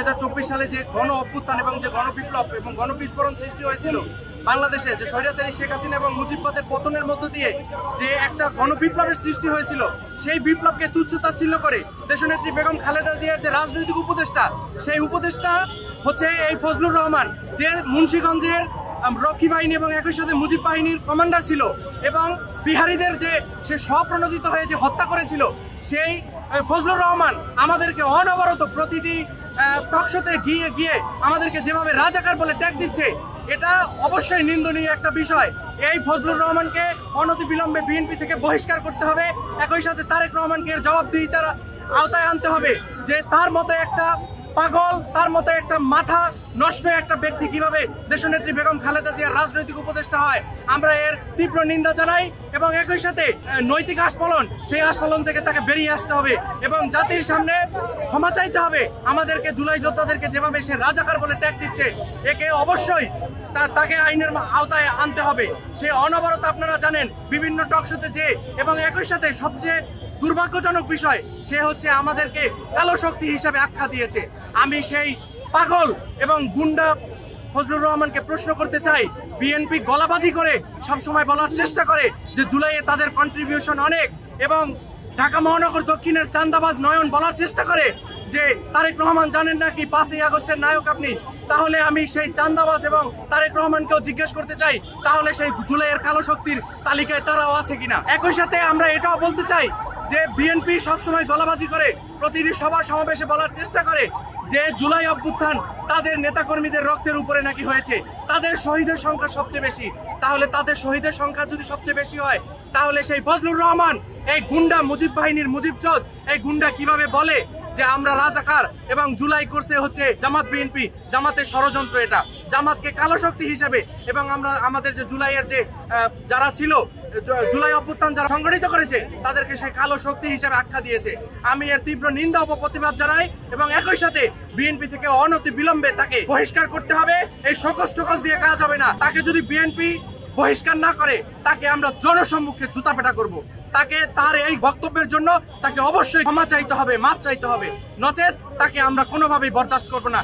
2024 সালে যে গণ অভ্যুত্থান এবং যে গণবিপ্লব এবং গণবিস্ফোরণ সৃষ্টি হয়েছিল বাংলাদেশে, যে স্বৈরাচারী শেখ হাসিনা এবং মুজিববাদের পতনের মধ্য দিয়ে যে একটা গণবিপ্লবের সৃষ্টি হয়েছিল, সেই বিপ্লবকে তুচ্ছ-তাচ্ছিল্য করে দেশনেত্রী বেগম খালেদা জিয়ার যে রাজনৈতিক উপদেষ্টা, সেই উপদেষ্টা হচ্ছে এই ফজলুর রহমান, যে মুন্সিগঞ্জের রক্ষী বাহিনী এবং একই সাথে মুজিব বাহিনীর কমান্ডার ছিল এবং বিহারীদের যে সে স্বপ্রণোদিত হয়ে যে হত্যা করেছিল, সেই ফজলুর রহমান আমাদেরকে অনবরত প্রতিটি টকশোতে গিয়ে গিয়ে আমাদেরকে যেভাবে রাজাকার বলে ট্যাগ দিচ্ছে, এটা অবশ্যই নিন্দনীয় একটা বিষয়। এই ফজলুর রহমানকে অনতিবিলম্বে বিএনপি থেকে বহিষ্কার করতে হবে। একই সাথে তারেক রহমানকে জবাবদিহিতার আওতায় আনতে হবে যে তার মতো একটা পাগল, তার মতো একটা মাথা নষ্ট একটা ব্যক্তি কিভাবে দেশনেত্রী বেগম খালেদা জিয়ার রাজনৈতিক উপদেষ্টা হয়। আমরা এর তীব্র নিন্দা জানাই এবং একই সাথে নৈতিক আস্ফলন, সেই আস্ফলন থেকে তাকে বেরিয়ে আসতে হবে এবং জাতির সামনে ক্ষমা চাইতে হবে। আমাদেরকে জুলাই যোদ্ধাদেরকে যেভাবে সে রাজাকার বলে ট্যাগ দিচ্ছে, একে অবশ্যই তাকে আইনের আওতায় আনতে হবে। সে অনবরত আপনারা জানেন বিভিন্ন টকশোতে যে, এবং একই সাথে সবচেয়ে দুর্ভাগ্যজনক বিষয়, সে হচ্ছে আমাদেরকে কালো শক্তি হিসাবে আখ্যা দিয়েছে। আমি সেই পাগল এবং গুন্ডা ফজলুর রহমানকে প্রশ্ন করতে চাই, বিএনপি গলাবাজি করে সবসময় বলার চেষ্টা করে যে জুলাইয়ে তাদের কন্ট্রিবিউশন অনেক, এবং ঢাকা মহানগর দক্ষিণের চান্দাবাজ নয়ন বলার চেষ্টা করে যে তারেক রহমান জানেন নাকি 5ই আগস্টের নায়ক আপনি। তাহলে আমি সেই চান্দাবাজ এবং তারেক রহমানকেও জিজ্ঞেস করতে চাই, তাহলে সেই জুলাইয়ের কালো শক্তির তালিকায় তারাও আছে কিনা। একই সাথে আমরা এটাও বলতে চাই যে বিএনপি সবসময় গলাবাজি করে প্রতিটি সভা সমাবেশে বলার চেষ্টা করে যে জুলাই অভ্যুত্থান তাদের নেতাকর্মীদের রক্তের উপরে নাকি হয়েছে, তাদের শহীদের সংখ্যা সবচেয়ে বেশি। তাহলে তাদের শহীদের সংখ্যা যদি সবচেয়ে বেশি হয়, তাহলে সেই ফজলুর রহমান, এই গুন্ডা মুজিব বাহিনীর মুজিবচোদ, এই গুন্ডা কিভাবে বলে যে আমরা রাজাকার এবং জুলাই করছে হচ্ছে জামাত বিএনপি, জামাতের ষড়যন্ত্র এটা, জামাতকে কালো শক্তি হিসেবে, এবং আমরা আমাদের যে জুলাইয়ের যে যারা ছিল, জুলাই অভ্যুত্থান যারা সংগঠিত করেছে, তাদেরকে সে কালো শক্তি হিসেবে আখ্যা দিয়েছে। আমি এর তীব্র নিন্দা ও প্রতিবাদ জানাই এবং একই সাথে বিএনপি থেকে অনতি বিলম্বে তাকে বহিষ্কার করতে হবে। এই শোকজ টোকজ দিয়ে কাজ হবে না। তাকে যদি বিএনপি বহিষ্কার না করে, তাকে আমরা জনসম্মুখে জুতাপেটা করব। তাকে তার এই বক্তব্যের জন্য তাকে অবশ্যই ক্ষমা চাইতে হবে, মাপ চাইতে হবে, নচেত তাকে আমরা কোনোভাবেই বরদাস্ত করব না।